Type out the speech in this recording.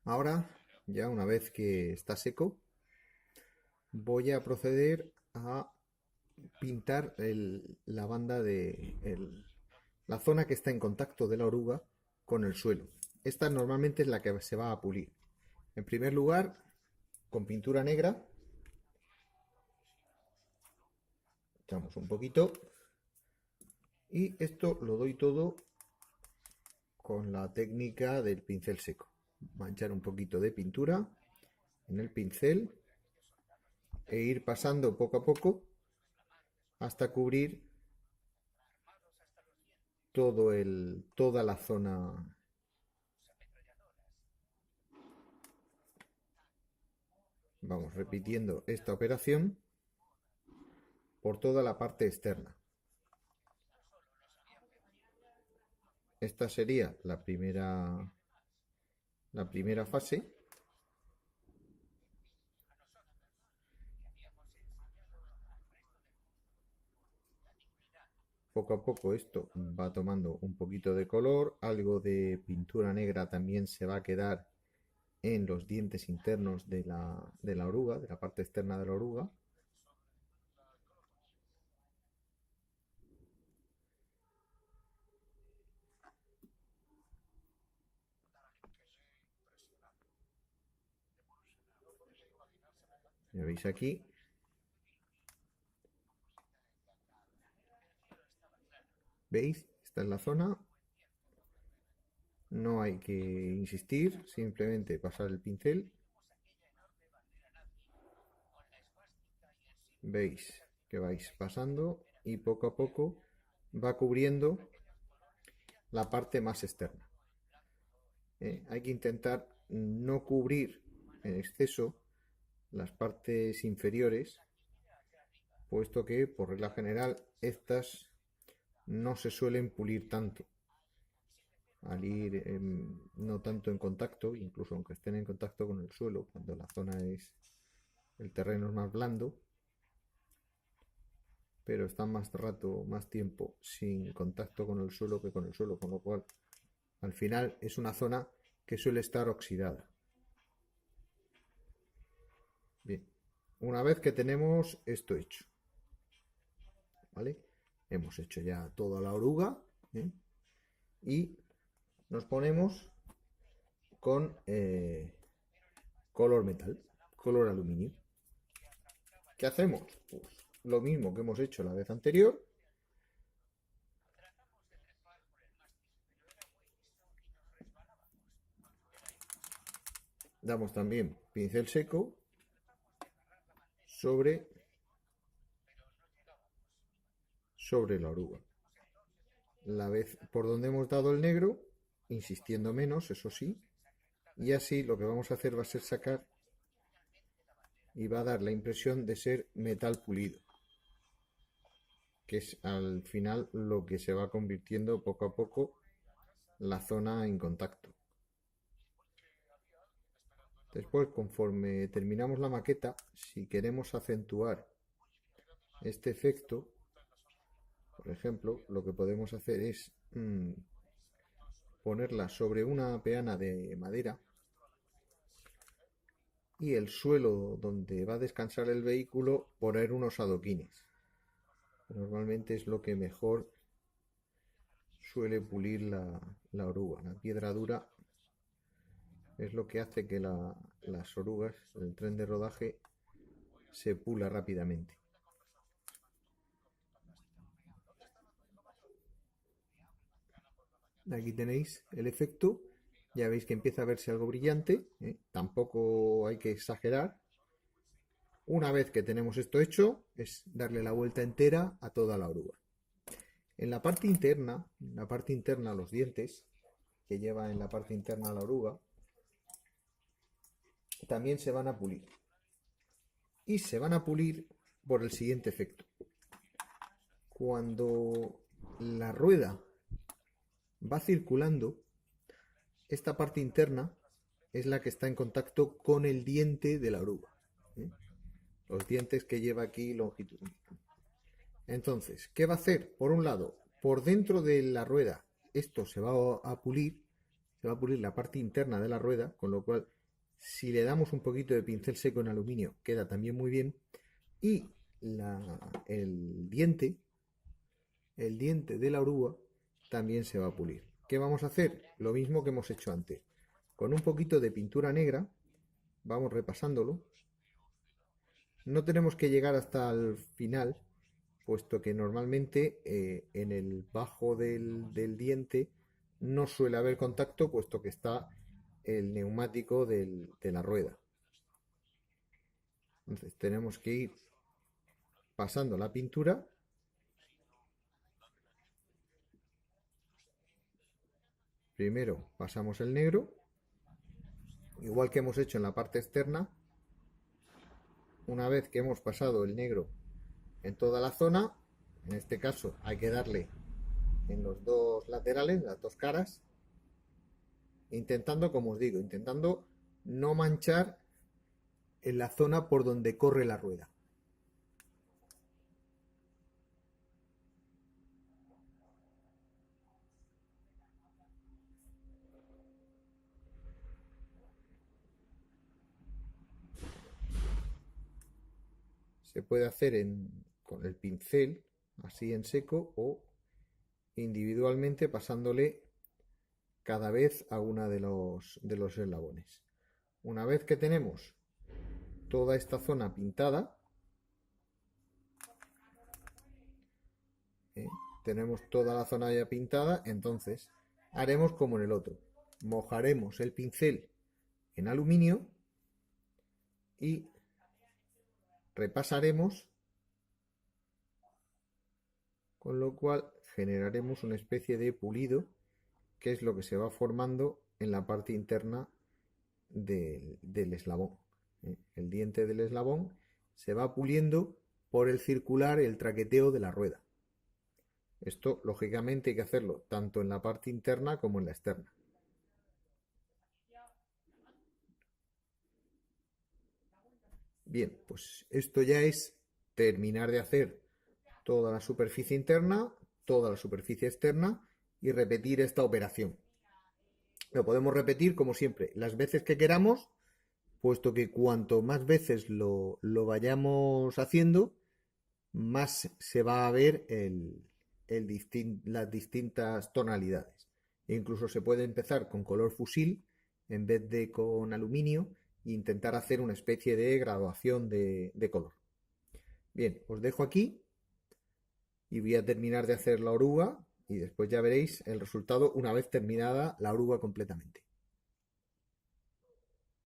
Ahora, ya una vez que está seco, voy a proceder a pintar la banda la zona que está en contacto de la oruga con el suelo. Esta normalmente es la que se va a pulir. En primer lugar, con pintura negra, echamos un poquito y esto lo doy todo con la técnica del pincel seco. Manchar un poquito de pintura en el pincel e ir pasando poco a poco hasta cubrir toda la zona. Vamos repitiendo esta operación por toda la parte externa. Esta sería la primera fase. Poco a poco esto va tomando un poquito de color, algo de pintura negra también se va a quedar en los dientes internos de la oruga, de la parte externa de la oruga. Ya veis aquí. ¿Veis? Esta es la zona. No hay que insistir, simplemente pasar el pincel. Veis que vais pasando y poco a poco va cubriendo la parte más externa. Hay que intentar no cubrir en exceso las partes inferiores, puesto que por regla general estas no se suelen pulir tanto. Al ir no tanto en contacto, incluso aunque estén en contacto con el suelo, cuando el terreno es más blando, pero están más rato, más tiempo sin contacto con el suelo que con el suelo, con lo cual al final es una zona que suele estar oxidada. Bien, una vez que tenemos esto hecho, ¿vale? Hemos hecho ya toda la oruga, ¿eh? Y nos ponemos con color metal, color aluminio. ¿Qué hacemos? Pues lo mismo que hemos hecho la vez anterior. Damos también pincel seco sobre la oruga. La vez por donde hemos dado el negro, insistiendo menos, eso sí, y así lo que vamos a hacer va a ser sacar y va a dar la impresión de ser metal pulido, que es al final lo que se va convirtiendo poco a poco la zona en contacto. Después, conforme terminamos la maqueta, si queremos acentuar este efecto, por ejemplo, lo que podemos hacer es ponerla sobre una peana de madera y el suelo donde va a descansar el vehículo poner unos adoquines. Normalmente es lo que mejor suele pulir la oruga. La piedra dura es lo que hace que las orugas, el tren de rodaje, se pula rápidamente. Aquí tenéis el efecto. Ya veis que empieza a verse algo brillante. Tampoco hay que exagerar. Una vez que tenemos esto hecho, es darle la vuelta entera a toda la oruga. En la parte interna, los dientes que lleva en la parte interna la oruga, también se van a pulir. Y se van a pulir por el siguiente efecto. Cuando la rueda va circulando, esta parte interna es la que está en contacto con el diente de la oruga. Los dientes que lleva aquí longitudinalmente. Entonces, ¿qué va a hacer? Por un lado, por dentro de la rueda, esto se va a pulir, se va a pulir la parte interna de la rueda, con lo cual si le damos un poquito de pincel seco en aluminio queda también muy bien. Y el diente de la oruga también se va a pulir. ¿Qué vamos a hacer? Lo mismo que hemos hecho antes. Con un poquito de pintura negra vamos repasándolo. No tenemos que llegar hasta el final, puesto que normalmente en el bajo del diente no suele haber contacto, puesto que está el neumático de la rueda. Entonces tenemos que ir pasando la pintura. Primero pasamos el negro, igual que hemos hecho en la parte externa. Una vez que hemos pasado el negro en toda la zona, en este caso hay que darle en los dos laterales, las dos caras, intentando, como os digo, intentando no manchar en la zona por donde corre la rueda. Se puede hacer con el pincel, así en seco, o individualmente pasándole cada vez a una de los eslabones. Una vez que tenemos toda esta zona pintada, tenemos toda la zona ya pintada, entonces haremos como en el otro. Mojaremos el pincel en aluminio y repasaremos, con lo cual generaremos una especie de pulido, que es lo que se va formando en la parte interna del eslabón. El diente del eslabón se va puliendo por el circular, el traqueteo de la rueda. Esto, lógicamente, hay que hacerlo tanto en la parte interna como en la externa. Bien, pues esto ya es terminar de hacer toda la superficie interna, toda la superficie externa y repetir esta operación. Lo podemos repetir, como siempre, las veces que queramos, puesto que cuanto más veces lo vayamos haciendo, más se va a ver las distintas tonalidades. E incluso se puede empezar con color fusil en vez de con aluminio e intentar hacer una especie de graduación de color. Bien, os dejo aquí y voy a terminar de hacer la oruga y después ya veréis el resultado una vez terminada la oruga completamente.